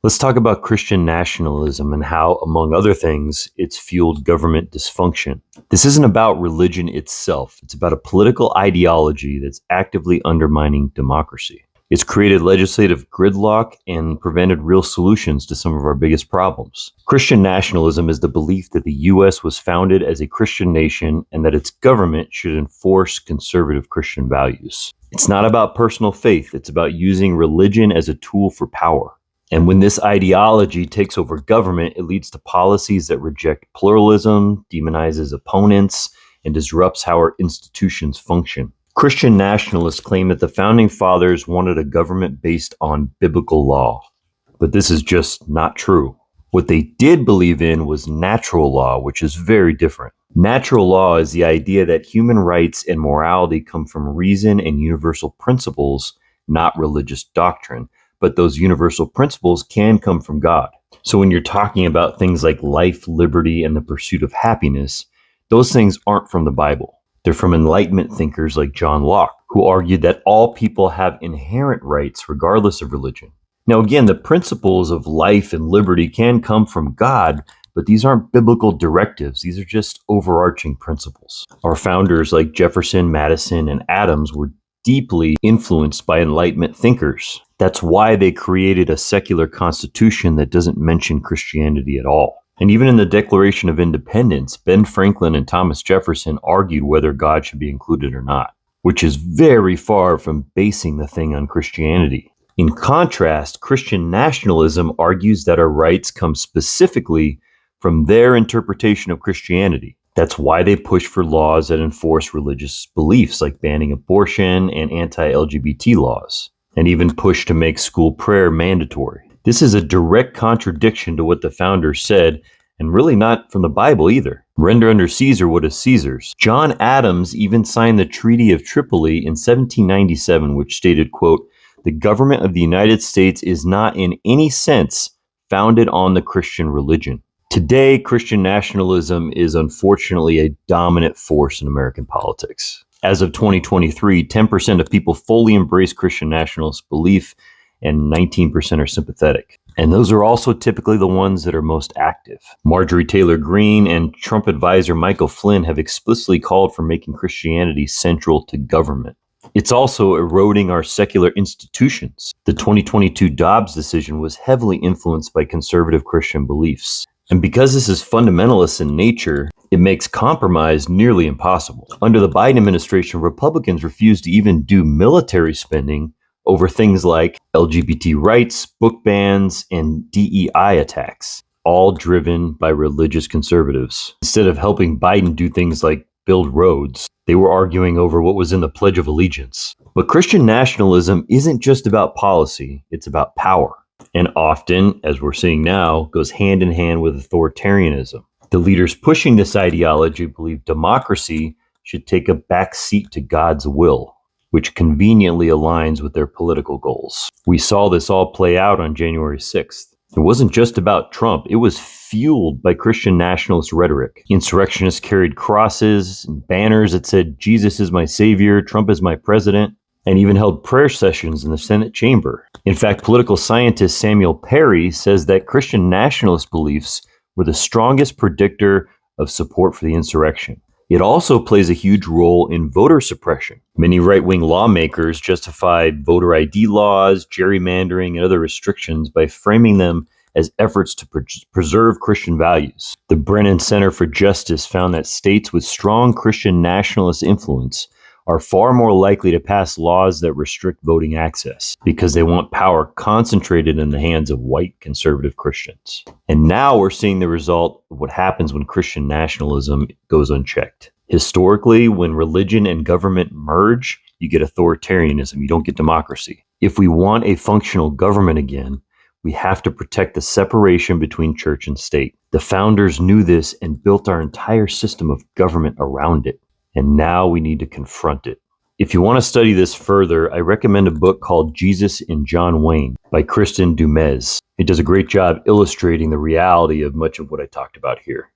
Let's talk about Christian nationalism and how, among other things, it's fueled government dysfunction. This isn't about religion itself. It's about a political ideology that's actively undermining democracy. It's created legislative gridlock and prevented real solutions to some of our biggest problems. Christian nationalism is the belief that the U.S. was founded as a Christian nation and that its government should enforce conservative Christian values. It's not about personal faith. It's about using religion as a tool for power. And when this ideology takes over government, it leads to policies that reject pluralism, demonizes opponents, and disrupts how our institutions function. Christian nationalists claim that the founding fathers wanted a government based on biblical law, but this is just not true. What they did believe in was natural law, which is very different. Natural law is the idea that human rights and morality come from reason and universal principles, not religious doctrine. But those universal principles can come from God. So when you're talking about things like life, liberty, and the pursuit of happiness, those things aren't from the Bible. They're from Enlightenment thinkers like John Locke, who argued that all people have inherent rights regardless of religion. Now, again, the principles of life and liberty can come from God, but these aren't biblical directives. These are just overarching principles. Our founders like Jefferson, Madison, and Adams were deeply influenced by Enlightenment thinkers. That's why they created a secular constitution that doesn't mention Christianity at all. And even in the Declaration of Independence, Ben Franklin and Thomas Jefferson argued whether God should be included or not, which is very far from basing the thing on Christianity. In contrast, Christian nationalism argues that our rights come specifically from their interpretation of Christianity. That's why they push for laws that enforce religious beliefs, like banning abortion and anti-LGBT laws, and even push to make school prayer mandatory. This is a direct contradiction to what the founders said, and really not from the Bible either. Render unto Caesar what is Caesar's. John Adams even signed the Treaty of Tripoli in 1797, which stated, quote, "The government of the United States is not in any sense founded on the Christian religion." Today, Christian nationalism is unfortunately a dominant force in American politics. As of 2023, 10% of people fully embrace Christian nationalist belief and 19% are sympathetic. And those are also typically the ones that are most active. Marjorie Taylor Greene and Trump advisor Michael Flynn have explicitly called for making Christianity central to government. It's also eroding our secular institutions. The 2022 Dobbs decision was heavily influenced by conservative Christian beliefs. And because this is fundamentalist in nature, it makes compromise nearly impossible. Under the Biden administration, Republicans refused to even do military spending over things like LGBT rights, book bans, and DEI attacks, all driven by religious conservatives. Instead of helping Biden do things like build roads, they were arguing over what was in the Pledge of Allegiance. But Christian nationalism isn't just about policy, it's about power. And often, as we're seeing now, goes hand in hand with authoritarianism. The leaders pushing this ideology believe democracy should take a back seat to God's will, which conveniently aligns with their political goals. We saw this all play out on January 6th. It wasn't just about Trump. It was fueled by Christian nationalist rhetoric. Insurrectionists carried crosses and banners that said, "Jesus is my savior, Trump is my president," and even held prayer sessions in the Senate chamber. In fact, political scientist Samuel Perry says that Christian nationalist beliefs were the strongest predictor of support for the insurrection. It also plays a huge role in voter suppression. Many right-wing lawmakers justified voter ID laws, gerrymandering, and other restrictions by framing them as efforts to preserve Christian values. The Brennan Center for Justice found that states with strong Christian nationalist influence are far more likely to pass laws that restrict voting access because they want power concentrated in the hands of white conservative Christians. And now we're seeing the result of what happens when Christian nationalism goes unchecked. Historically, when religion and government merge, you get authoritarianism, you don't get democracy. If we want a functional government again, we have to protect the separation between church and state. The founders knew this and built our entire system of government around it. And now we need to confront it. If you want to study this further, I recommend a book called Jesus and John Wayne by Kristen Dumez. It does a great job illustrating the reality of much of what I talked about here.